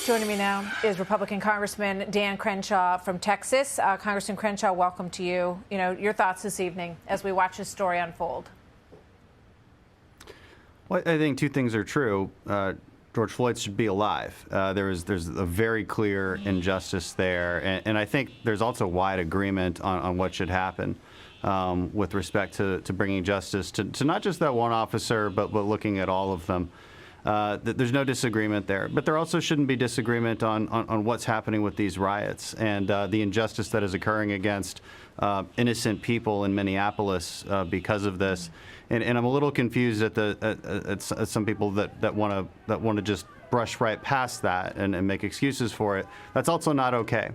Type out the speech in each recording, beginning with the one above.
Joining me now is Republican Congressman Dan Crenshaw from Texas. Congressman Crenshaw, welcome to you. Your thoughts this evening as we watch this story unfold. Well, I think two things are true. George Floyd should be alive. There's a very clear injustice there, and I think there's also wide agreement on what should happen with respect to bringing justice to not just that one officer, but looking at all of them. There's no disagreement there, but there also shouldn't be disagreement on what's happening with these riots and the injustice that is occurring against innocent people in Minneapolis because of this. And I'm a little confused at some people that want to just brush right past that and make excuses for it. That's also not okay.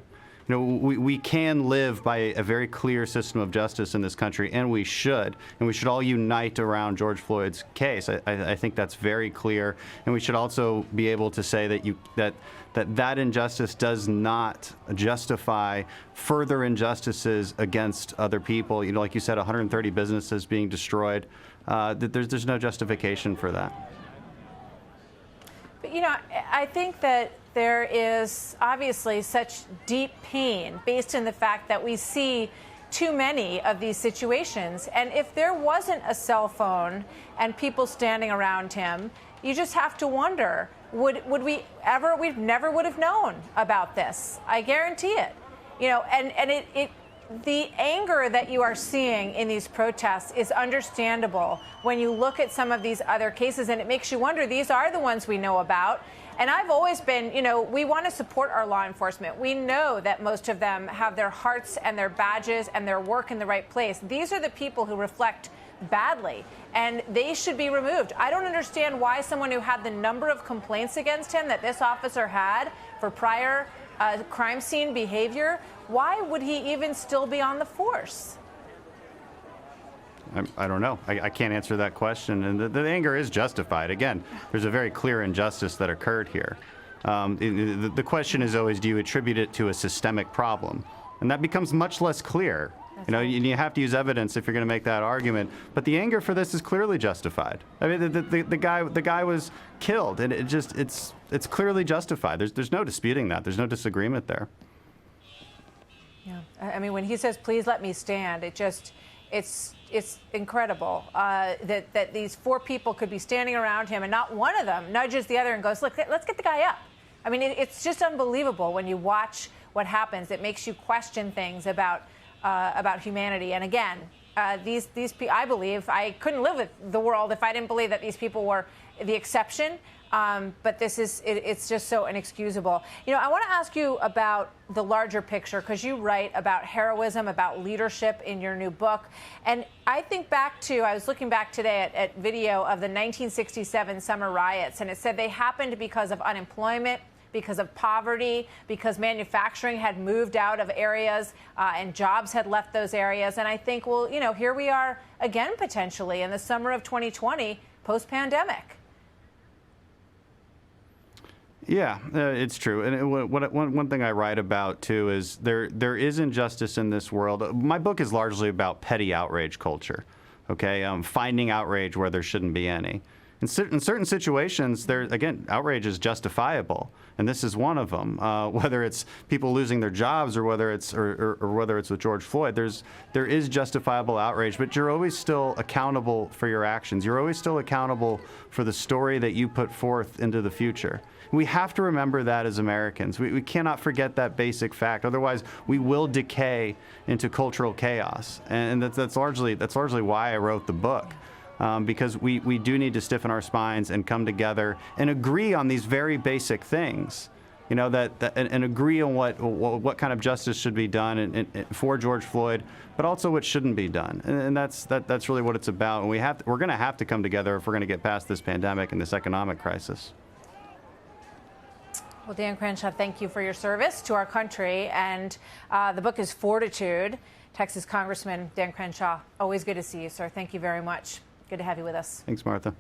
We can live by a very clear system of justice in this country, and we should all unite around George Floyd's case. I think that's very clear, and we should also be able to say that injustice does not justify further injustices against other people. Like you said, 130 businesses being destroyed. There's no justification for that. But I think that there is obviously such deep pain based in the fact that we see too many of these situations. And if there wasn't a cell phone and people standing around him, you just have to wonder, we never would have known about this. I guarantee it. The anger that you are seeing in these protests is understandable when you look at some of these other cases, and it makes you wonder, these are the ones we know about. And I've always been, we want to support our law enforcement. We know that most of them have their hearts and their badges and their work in the right place. These are the people who reflect badly, and they should be removed. I don't understand why someone who had the number of complaints against him that this officer had for prior crime scene behavior, why would he even still be on the force? I don't know. I can't answer that question. And the anger is justified. Again, there's a very clear injustice that occurred here. The question is always, do you attribute it to a systemic problem? And that becomes much less clear. You have to use evidence if you're going to make that argument. But the anger for this is clearly justified. I mean, the guy was killed, and it's clearly justified. There's no disputing that. There's no disagreement there. Yeah, I mean, when he says, "Please let me stand," it's incredible that these four people could be standing around him and not one of them nudges the other and goes, "Look, let's get the guy up." I mean, it's just unbelievable when you watch what happens. It makes you question things about humanity. And again, these I believe I couldn't live with the world if I didn't believe that these people were the exception. But it's just so inexcusable. I want to ask you about the larger picture, because you write about heroism, about leadership in your new book. And I was looking back today at video of the 1967 summer riots, and it said they happened because of unemployment, because of poverty, because manufacturing had moved out of areas and jobs had left those areas. And I think, well, here we are again, potentially in the summer of 2020, post-pandemic. Yeah, it's true. And one thing I write about, too, is there is injustice in this world. My book is largely about petty outrage culture, okay? Finding outrage where there shouldn't be any. In certain situations, again, outrage is justifiable, and this is one of them. Whether it's people losing their jobs or whether it's with George Floyd, there is justifiable outrage, but you're always still accountable for your actions. You're always still accountable for the story that you put forth into the future. We have to remember that as Americans. We cannot forget that basic fact. Otherwise, we will decay into cultural chaos, and that's largely why I wrote the book. Because we do need to stiffen our spines and come together and agree on these very basic things, and agree on what kind of justice should be done and for George Floyd, but also what shouldn't be done. And that's really what it's about. And we're going to have to come together if we're going to get past this pandemic and this economic crisis. Well, Dan Crenshaw, thank you for your service to our country. And the book is Fortitude. Texas Congressman Dan Crenshaw, always good to see you, sir. Thank you very much. Good to have you with us. Thanks, Martha.